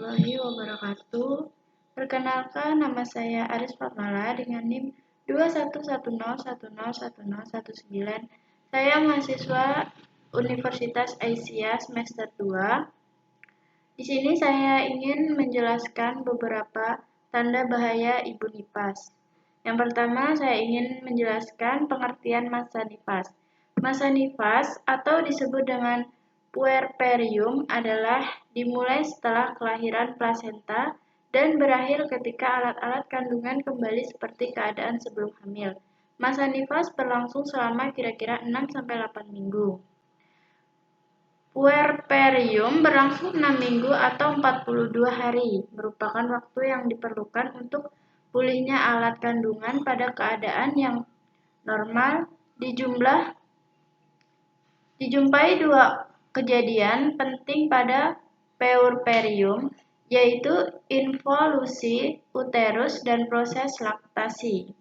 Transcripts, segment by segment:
warahmatullahi wabarakatuh. Perkenalkan, nama saya Aris Fatmala dengan NIM 2110101019. Saya mahasiswa Universitas Aisyah semester 2. Di sini saya ingin menjelaskan beberapa tanda bahaya ibu nifas. Yang pertama, saya ingin menjelaskan pengertian masa nifas. Masa nifas atau disebut dengan puerperium adalah dimulai setelah kelahiran plasenta dan berakhir ketika alat-alat kandungan kembali seperti keadaan sebelum hamil. Masa nifas berlangsung selama kira-kira 6-8 minggu. Puerperium berlangsung 6 minggu atau 42 hari, merupakan waktu yang diperlukan untuk pulihnya alat kandungan pada keadaan yang normal. Dijumpai dua kejadian penting pada puerperium, yaitu involusi uterus dan proses laktasi.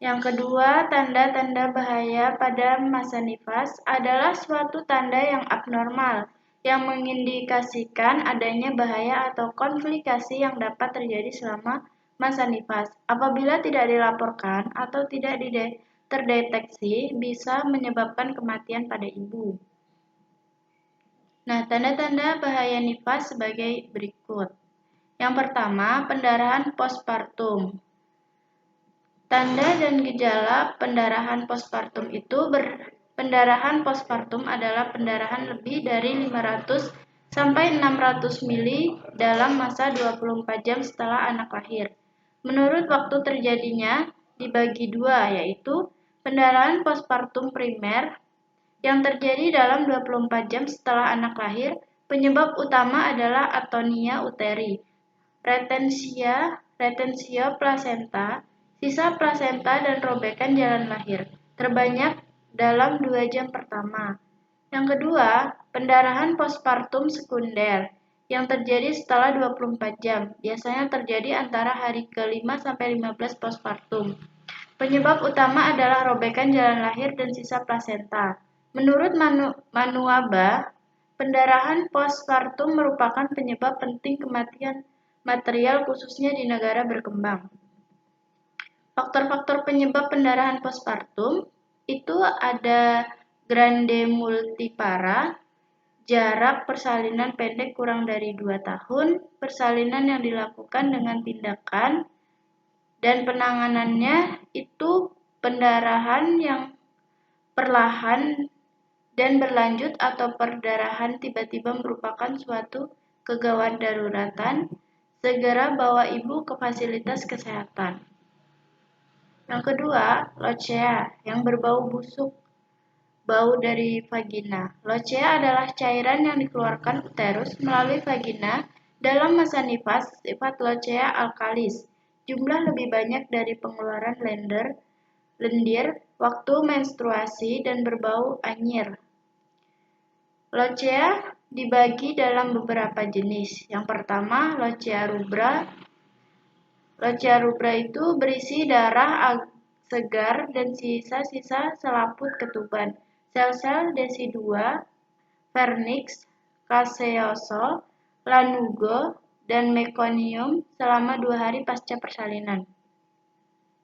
Yang kedua, tanda-tanda bahaya pada masa nifas adalah suatu tanda yang abnormal yang mengindikasikan adanya bahaya atau komplikasi yang dapat terjadi selama masa nifas. Apabila tidak dilaporkan atau tidak terdeteksi, bisa menyebabkan kematian pada ibu. Nah, tanda-tanda bahaya nifas sebagai berikut. Yang pertama, pendarahan postpartum. Tanda dan gejala pendarahan postpartum pendarahan postpartum adalah pendarahan lebih dari 500 sampai 600 mili dalam masa 24 jam setelah anak lahir. Menurut waktu terjadinya dibagi dua, yaitu pendarahan postpartum primer yang terjadi dalam 24 jam setelah anak lahir. Penyebab utama adalah atonia uteri, retensio plasenta, sisa plasenta dan robekan jalan lahir, terbanyak dalam 2 jam pertama. Yang kedua, pendarahan postpartum sekunder yang terjadi setelah 24 jam, biasanya terjadi antara hari ke-5 sampai 15 postpartum. Penyebab utama adalah robekan jalan lahir dan sisa plasenta. Menurut Manuaba, pendarahan postpartum merupakan penyebab penting kematian material khususnya di negara berkembang. Faktor-faktor penyebab pendarahan postpartum itu ada grande multipara, jarak persalinan pendek kurang dari 2 tahun, persalinan yang dilakukan dengan tindakan, dan penanganannya itu pendarahan yang perlahan dan berlanjut atau perdarahan tiba-tiba merupakan suatu kegawat daruratan. Segera bawa ibu ke fasilitas kesehatan. Yang kedua, lochea yang berbau busuk, bau dari vagina. Lochea adalah cairan yang dikeluarkan uterus melalui vagina. Dalam masa nifas, sifat lochea alkalis. Jumlah lebih banyak dari pengeluaran lendir waktu menstruasi dan berbau anyir. Lochea dibagi dalam beberapa jenis. Yang pertama, lochea rubra. Lochea rubra itu berisi darah segar dan sisa-sisa selaput ketuban. Sel-sel desidua, vernix, caseoso, lanugo, dan meconium selama 2 hari pasca persalinan.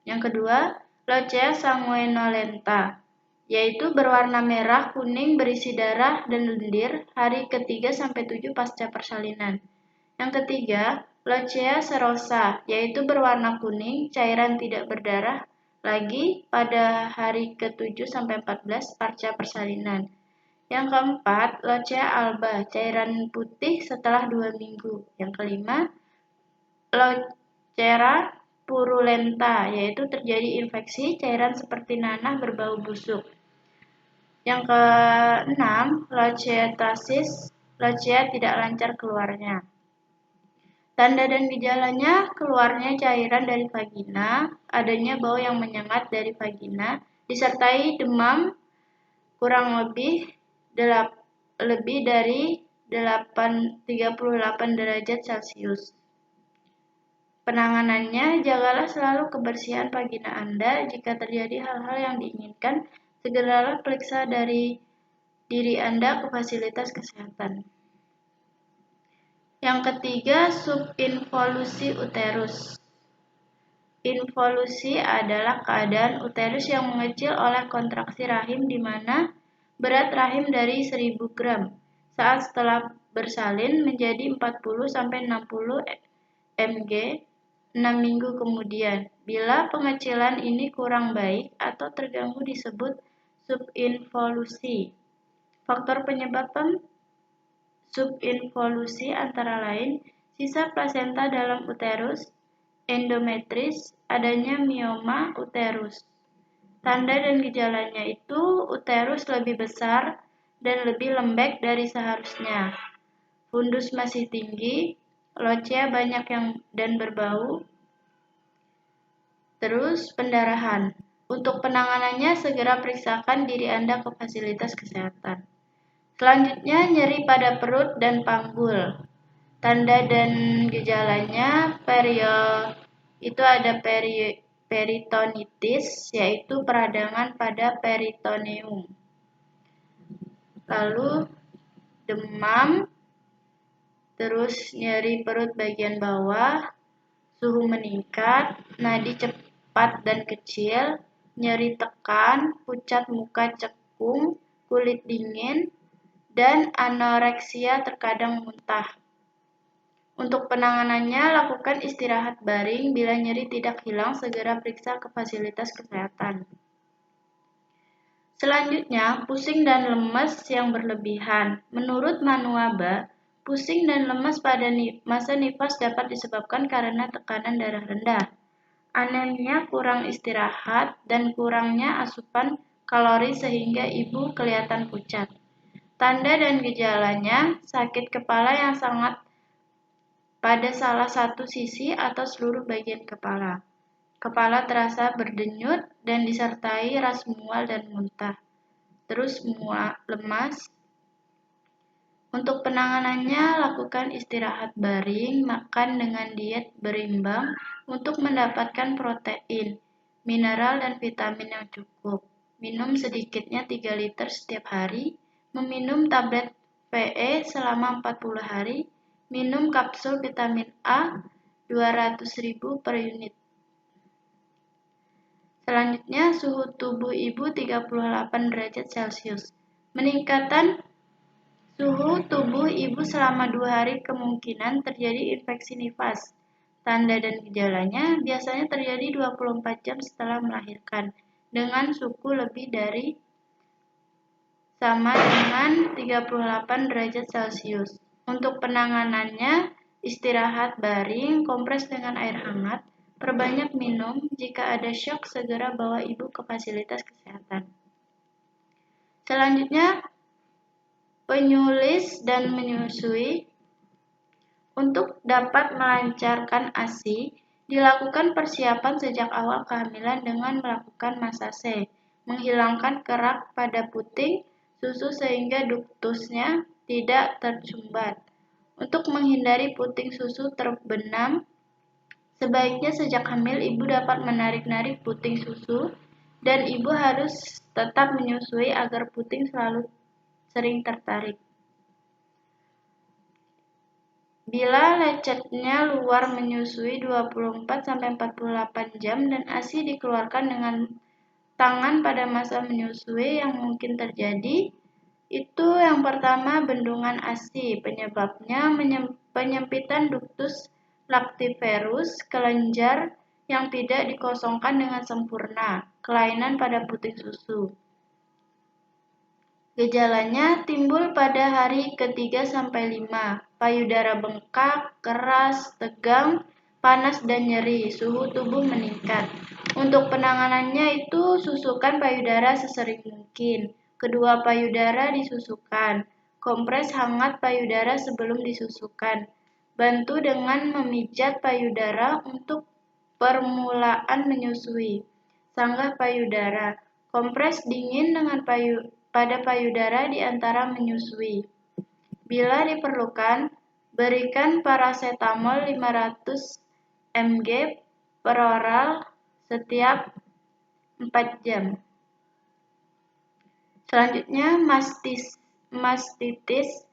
Yang kedua, lochea sanguinolenta, yaitu berwarna merah kuning berisi darah dan lendir hari ke-3 sampai 7 pasca persalinan. Yang ketiga, lochea serosa, yaitu berwarna kuning, cairan tidak berdarah lagi pada hari ke-7 sampai 14 pasca persalinan. Yang keempat, lochea alba, cairan putih setelah 2 minggu. Yang kelima, lochera purulenta, yaitu terjadi infeksi cairan seperti nanah berbau busuk. Yang keenam, locheotasis, lochea tidak lancar keluarnya. Tanda dan gejalanya keluarnya cairan dari vagina, adanya bau yang menyengat dari vagina, disertai demam kurang lebih dari 38 derajat Celcius. Penanganannya, jagalah selalu kebersihan vagina Anda. Jika terjadi hal-hal yang diinginkan, segeralah periksa dari diri Anda ke fasilitas kesehatan. Yang ketiga, subinvolusi uterus. Involusi adalah keadaan uterus yang mengecil oleh kontraksi rahim di mana berat rahim dari 1000 gram saat setelah bersalin menjadi 40-60 mg 6 minggu kemudian. Bila pengecilan ini kurang baik atau terganggu disebut subinvolusi. Faktor penyebab subinvolusi antara lain sisa plasenta dalam uterus, endometris, adanya mioma uterus. Tanda dan gejalanya itu uterus lebih besar dan lebih lembek dari seharusnya. Fundus masih tinggi, locea banyak dan berbau. Terus pendarahan. Untuk penanganannya segera periksakan diri Anda ke fasilitas kesehatan. Selanjutnya nyeri pada perut dan panggul. Tanda dan gejalanya itu ada peritonitis, yaitu peradangan pada peritoneum. Lalu demam, terus nyeri perut bagian bawah, suhu meningkat, nadi cepat dan kecil, nyeri tekan, pucat muka cekung, kulit dingin, dan anoreksia terkadang muntah. Untuk penanganannya, lakukan istirahat baring. Bila nyeri tidak hilang, segera periksa ke fasilitas kesehatan. Selanjutnya, pusing dan lemas yang berlebihan. Menurut Manuaba, pusing dan lemas pada masa nifas dapat disebabkan karena tekanan darah rendah, anemia, kurang istirahat, dan kurangnya asupan kalori sehingga ibu kelihatan pucat. Tanda dan gejalanya, sakit kepala yang sangat pada salah satu sisi atau seluruh bagian kepala. Kepala terasa berdenyut dan disertai ras mual dan muntah. Terus lemas. Untuk penanganannya, lakukan istirahat baring, makan dengan diet berimbang untuk mendapatkan protein, mineral, dan vitamin yang cukup. Minum sedikitnya 3 liter setiap hari, meminum tablet VE selama 40 hari, minum kapsul vitamin A 200.000 per unit. Selanjutnya, suhu tubuh ibu 38 derajat Celcius. Meningkatan suhu tubuh ibu selama 2 hari kemungkinan terjadi infeksi nifas. Tanda dan gejalanya biasanya terjadi 24 jam setelah melahirkan, dengan suhu lebih dari sama dengan 38 derajat Celcius. Untuk penanganannya, istirahat baring, kompres dengan air hangat, perbanyak minum. Jika ada syok, segera bawa ibu ke fasilitas kesehatan. Selanjutnya, penyulis dan menyusui. Untuk dapat melancarkan ASI, dilakukan persiapan sejak awal kehamilan dengan melakukan masase, menghilangkan kerak pada puting susu sehingga duktusnya tidak tersumbat. Untuk menghindari puting susu terbenam, sebaiknya sejak hamil ibu dapat menarik-narik puting susu dan ibu harus tetap menyusui agar puting selalu sering tertarik. Bila lecetnya luar menyusui 24-48 jam dan ASI dikeluarkan dengan tangan pada masa menyusui yang mungkin terjadi, itu yang pertama bendungan ASI. Penyebabnya penyempitan ductus lactiferus, kelenjar yang tidak dikosongkan dengan sempurna, kelainan pada puting susu. Gejalanya timbul pada hari ke-3-5, payudara bengkak, keras, tegang, panas dan nyeri, suhu tubuh meningkat. Untuk penanganannya itu susukan payudara sesering mungkin. Kedua payudara disusukan. Kompres hangat payudara sebelum disusukan. Bantu dengan memijat payudara untuk permulaan menyusui. Sanggah payudara. Kompres dingin dengan pada payudara di antara menyusui. Bila diperlukan, berikan paracetamol 500 mg per oral setiap 4 jam. Selanjutnya, mastitis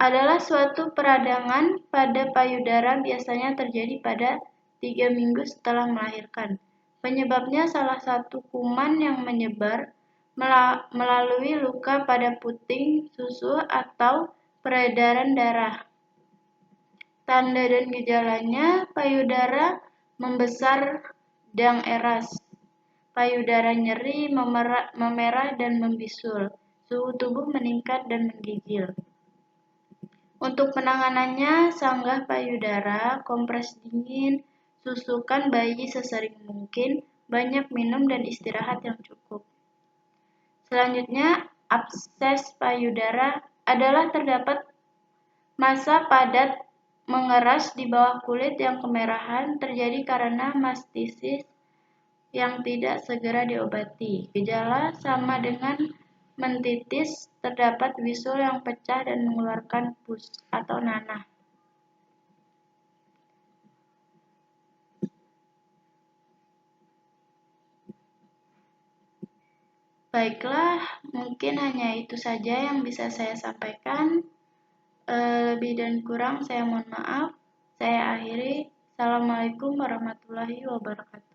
adalah suatu peradangan pada payudara, biasanya terjadi pada 3 minggu setelah melahirkan. Penyebabnya salah satu kuman yang menyebar melalui luka pada puting susu atau peredaran darah. Tanda dan gejalanya: payudara membesar dan eras, payudara nyeri, memerah dan membisul, suhu tubuh meningkat dan menggigil. Untuk penanganannya, sanggah payudara, kompres dingin, susukan bayi sesering mungkin, banyak minum dan istirahat yang cukup. Selanjutnya, abses payudara adalah terdapat massa padat mengeras di bawah kulit yang kemerahan, terjadi karena mastitis yang tidak segera diobati. Gejala sama dengan mentitis, terdapat bisul yang pecah dan mengeluarkan pus atau nanah. Baiklah, mungkin hanya itu saja yang bisa saya sampaikan. Lebih dan kurang saya mohon maaf. Saya akhiri. Assalamualaikum warahmatullahi wabarakatuh.